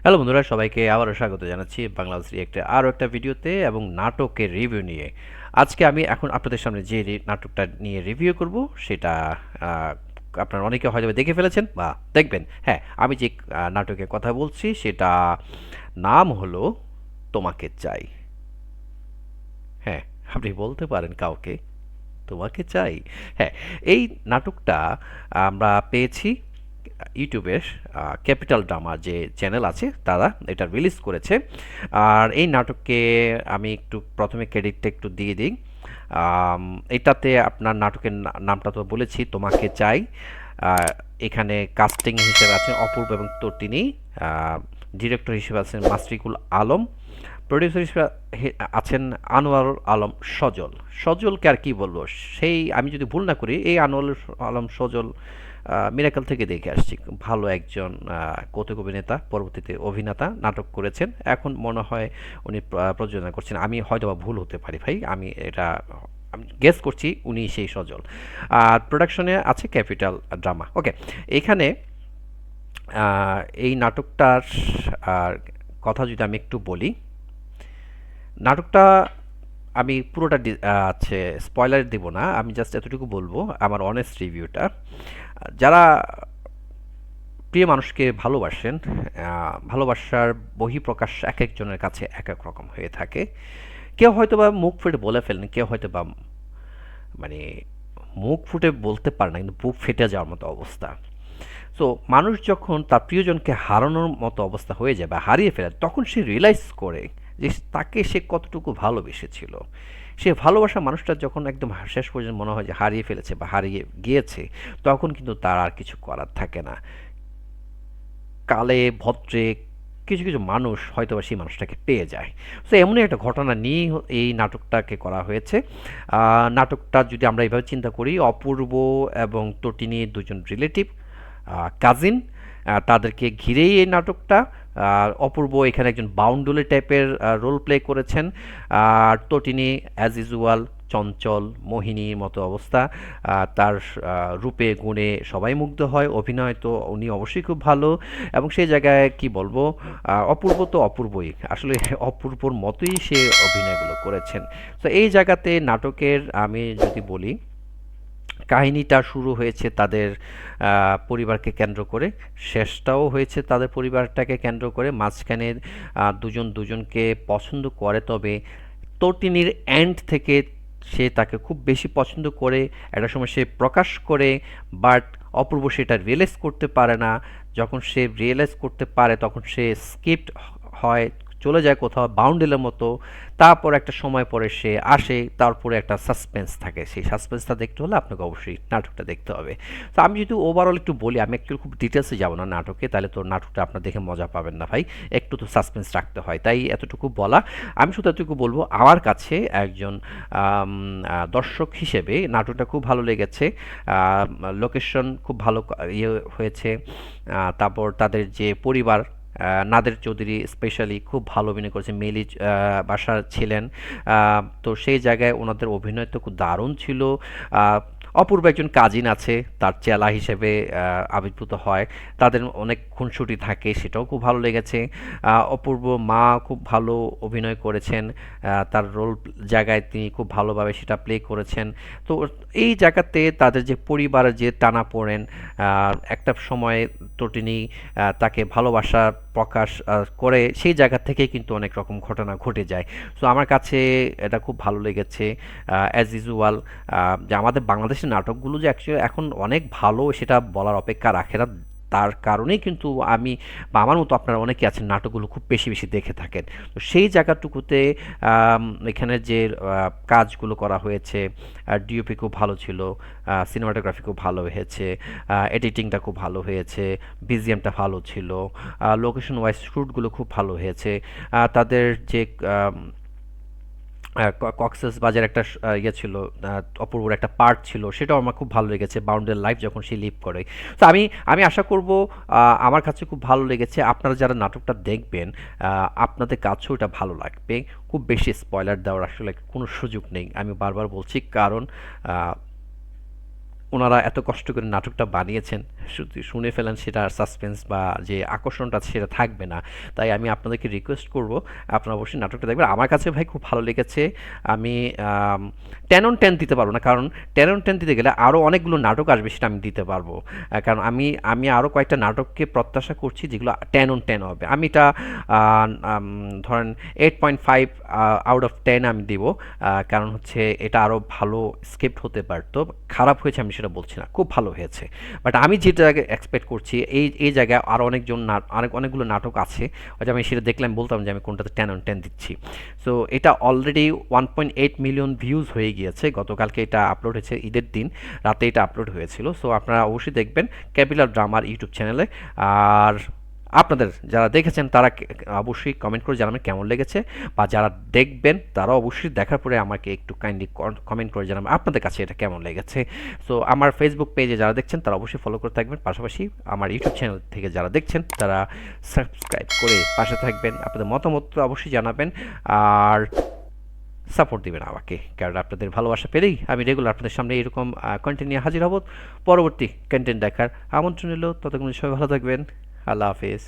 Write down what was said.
Hello বন্ধুরা, সবাইকে আবারও স্বাগত জানাচ্ছি বাংলাদেশ রিয়েক্টে আরও একটা ভিডিওতে এবং নাটকের রিভিউ নিয়ে। আজকে আমি এখন আপনাদের সামনে যে নাটকটা নিয়ে রিভিউ করব সেটা আহ, আপনারা অনেকে হয়তো দেখে ফেলেছেন বা দেখবেন। হ্যাঁ, আমি যে নাটকের কথা বলছি সেটা নাম হলো তোমাকে চাই। হ্যাঁ, আপনি বলতে পারেন কাউকে তোমাকে চাই। হ্যাঁ, এই নাটকটা আমরা পেয়েছি ইউটিউবের ক্যাপিটাল ড্রামা যে চ্যানেল আছে তারা এটা রিলিজ করেছে। আর এই নাটককে আমি একটু প্রথমে ক্রেডিটটা একটু দিয়ে দিই। আম, এটাতে আপনার নাটকের নামটা তো বলেছি, তোমাকে চাই। আহ, এখানে কাস্টিং হিসেবে আছেন অপূর্ব এবং তটিনী। ডিরেক্টর হিসেবে আছেন মাসরিকুল আলম। প্রডিউসার হিসেবে আছেন আনোয়ারুল আলম সজল। সজলকে আর কি বলবো, সেই আমি যদি ভুল না করি এই আনোয়ারুল আলম সজল মিরাকল থেকে দেখে আসছি। ভালো একজন কৌতুক অভিনেতা, পরবর্তীতে অভিনেতা, নাটক করেছেন। এখন মনে হয় উনি প্রযোজনা করছেন। আমি হয়তো বা ভুল হতে পারি ভাই, আমি এটা আমি গেস করছি উনি সেই সজল। আর প্রোডাকশনে আছে ক্যাপিটাল ড্রামা। ওকে, এখানে এই নাটকটার আর কথা যদি আমি একটু বলি, নাটকটা আমি পুরোটা আছে স্পয়লার দিব না, আমি জাস্ট এতটুকু বলবো আমার অনেস্ট রিভিউটা। যারা প্রিয় মানুষকে ভালোবাসেন, ভালোবাসার বহিঃপ্রকাশ এক একজনের কাছে এক এক রকম হয়ে থাকে। কেউ হয়তো বা মুখ ফুটে বলে ফেলেন, কেউ হয়তো বা মানে মুখ ফুটে বলতে পারে না কিন্তু বুক ফেটে যাওয়ার মতো অবস্থা। সো মানুষ যখন তার প্রিয়জনকে হারানোর মতো অবস্থা হয়ে যায় বা হারিয়ে ফেলে, তখন সে রিয়েলাইজ করে যে তাকে সে কতটুকু ভালোবেসেছিল। সে ভালোবাসা মানুষটা যখন একদম শেষ পর্যন্ত মনে হয় যে হারিয়ে ফেলেছে বা হারিয়ে গিয়েছে, তখন কিন্তু তার আর কিছু করার থাকে না। কালে ভদ্রে কিছু কিছু মানুষ হয়তো বা সেই মানুষটাকে পেয়ে যায়। সো এমনই একটা ঘটনা নিয়েই এই নাটকটাকে করা হয়েছে। নাটকটা যদি আমরা এইভাবে চিন্তা করি, অপূর্ব এবং তটিনী দুজন রিলেটিভ কাজিন, তাদেরকে ঘিরেই এই নাটকটা। অপূর্ব এখানে একজন বাউন্ডুলে টাইপের রোল প্লে করেছেন। আর তটিনী অ্যাজ ইউজুয়াল চঞ্চল মোহিনীর মতো অবস্থা। তার রূপে গুণে সবাই মুগ্ধ হয়। অভিনয় তো উনি অবশ্যই খুব ভালো। এবং সেই জায়গায় কি বলবো, অপূর্ব তো অপূর্বই আসলে অপূর্বর মতোই সে অভিনয়গুলো করেছেন। তো এই জায়গাতে নাটকের আমি যদি বলি, কাহিনীটা শুরু হয়েছে তাদের পরিবারকে কেন্দ্র করে, শেষটাও হয়েছে তাদের পরিবারটাকে কেন্দ্র করে। মাঝখানে দুজন দুজনকে পছন্দ করে, তবে তটিনীর এন্ড থেকে সে তাকে খুব বেশি পছন্দ করে একটা সময় সে প্রকাশ করে। বাট অপূর্ব সেটা রিয়েলাইজ করতে পারে না। যখন সে রিয়েলাইজ করতে পারে তখন সে স্কিপ্ট হয়, চলে যায় কোথাও বাউন্ডেলের মতো। তারপর একটা সময় পরে সে আসে, তারপরে একটা সাসপেন্স থাকে। সেই সাসপেন্সটা দেখতে হলে আপনাকে অবশ্যই নাটকটা দেখতে হবে। তো আমি যদি ওভারঅল একটু বলি, আমি অ্যাকচুয়ালি খুব ডিটেলসে যাবো না নাটকে, তাহলে তো নাটকটা আপনার দেখে মজা পাবেন না ভাই। একটু তো সাসপেন্স রাখতে হয়, তাই এতটুকু বলা। আমি শুধু এতটুকু বলবো, আমার কাছে একজন দর্শক হিসেবে নাটকটা খুব ভালো লেগেছে। লোকেশন খুব ভালো ইয়ে হয়েছে। তারপর তাদের যে পরিবার, নাদের চৌধুরী স্পেশালি খুব ভালো অভিনয় করেছে। মেলি বাসার ছিলেন। তো সেই জায়গায় ওনাদের অভিনয় তো খুব দারুণ ছিল। আহ, অপূর্ব একজন কাজিন আছে, তার চেলা হিসেবে আবির্ভূত হয়। তাদের অনেক খুনসুটি থাকে, সেটাও খুব ভালো লেগেছে। অপূর্ব মা খুব ভালো অভিনয় করেছেন। তার রোল জায়গায় তিনি খুব ভালোভাবে সেটা প্লে করেছেন। তো এই জায়গাতে তাদের যে পরিবারের যে টানাপোড়েন, একটা সময় তটিনী তাকে ভালোবাসা প্রকাশ করে, সেই জায়গা থেকে কিন্তু অনেক রকম ঘটনা ঘটে যায়। সো আমার কাছে এটা খুব ভালো লেগেছে। অ্যাজ ইউজুয়াল যে আমাদের বাংলাদেশের নাটকগুলো যে অ্যাকচুয়ালি এখন অনেক ভালো সেটা বলার অপেক্ষা রাখে না। তার কারণেই কিন্তু আমি বা আমার মতো আপনারা অনেকে আছেন নাটকগুলো খুব বেশি বেশি দেখে থাকেন। তো সেই জায়গাটুকুতে এখানে যে কাজগুলো করা হয়েছে, ডিওপি খুব ভালো ছিল, সিনেমাটোগ্রাফি খুব ভালো হয়েছে, এডিটিংটা খুব ভালো হয়েছে, বিজিএমটা ভালো ছিল, লোকেশন ওয়াইজ শ্যুটগুলো খুব ভালো হয়েছে। তাদের যে কক্সেস বাজার একটা ইয়ে ছিল, অপূর্বর একটা পার্ট ছিল, সেটাও আমার খুব ভালো লেগেছে, বাউন্ডের লাইফ যখন সে লিভ করে। তো আমি আমি আশা করব আমার কাছে খুব ভালো লেগেছে। আপনারা যারা নাটকটা দেখবেন, আপনাদের কাছেও এটা ভালো লাগবে। খুব বেশি স্পয়লার দেওয়ার আসলে কোনো সুযোগ নেই, আমি বারবার বলছি, কারণ ওনারা এত কষ্ট করে নাটকটা বানিয়েছেন, শুনে ফেলেন সেটা সাসপেন্স বা যে আকর্ষণটা আছে সেটা থাকবে না। তাই আমি আপনাদেরকে রিকোয়েস্ট করব আপনারা অবশ্যই নাটকটা দেখবেন। আমার কাছে ভাই খুব ভালো লেগেছে। আমি 10/10 দিতে পারবো না, কারণ 10/10 দিতে গেলে আরও অনেকগুলো নাটক আসবে, সেটা আমি দিতে পারবো। কারণ আমি আরও কয়েকটা নাটককে প্রত্যাশা করছি যেগুলো 10/10 হবে। আমি এটা ধরেন 8.5 আউট অফ 10 আমি দিব। কারণ হচ্ছে এটা আরও ভালো স্ক্রিপ্ট হতে পারতো। খারাপ হয়েছে আমি সেটা বলছি না, খুব ভালো হয়েছে। বাট আমি যেটা এক্সপেক্ট করছি এই জায়গায় আরও অনেকগুলো নাটক আছে, হয়তো আমি সেটা দেখলে আমি বলতাম যে আমি কোনটাতে 10/10 দিচ্ছি। সো এটা অলরেডি 1.8 মিলিয়ন ভিউজ হয়ে গিয়েছে। গতকালকে এটা আপলোড হয়েছে, ঈদের দিন রাতে এটা আপলোড হয়েছিল। সো আপনারা অবশ্যই দেখবেন ক্যাপিটাল ড্রামার ইউটিউব চ্যানেলে। আর আপনাদের যারা দেখেছেন তারা অবশ্যই কমেন্ট করে জানাবেন কেমন লেগেছে, বা যারা দেখবেন তারা অবশ্যই দেখার পরে আমাকে একটু কাইন্ডলি কমেন্ট করে জানাবেন আপনাদের কাছে এটা কেমন লেগেছে। সো আমার ফেসবুক পেজে যারা দেখছেন তারা অবশ্যই ফলো করে থাকবেন, পাশাপাশি আমার ইউটিউব চ্যানেল থেকে যারা দেখছেন তারা সাবস্ক্রাইব করে পাশে থাকবেন। আপনাদের মতামত অবশ্যই জানাবেন, আর সাপোর্ট দিবেন আমাকে, কারণ আপনাদের ভালোবাসা পেলেই আমি রেগুলার আপনাদের সামনে এরকম কন্টেন্ট নিয়ে হাজির হব। পরবর্তী কন্টেন্ট দেখার আমন্ত্রণ এলো, ততক্ষণ সবাই ভালো থাকবেন। আল্লাহ হাফেজ।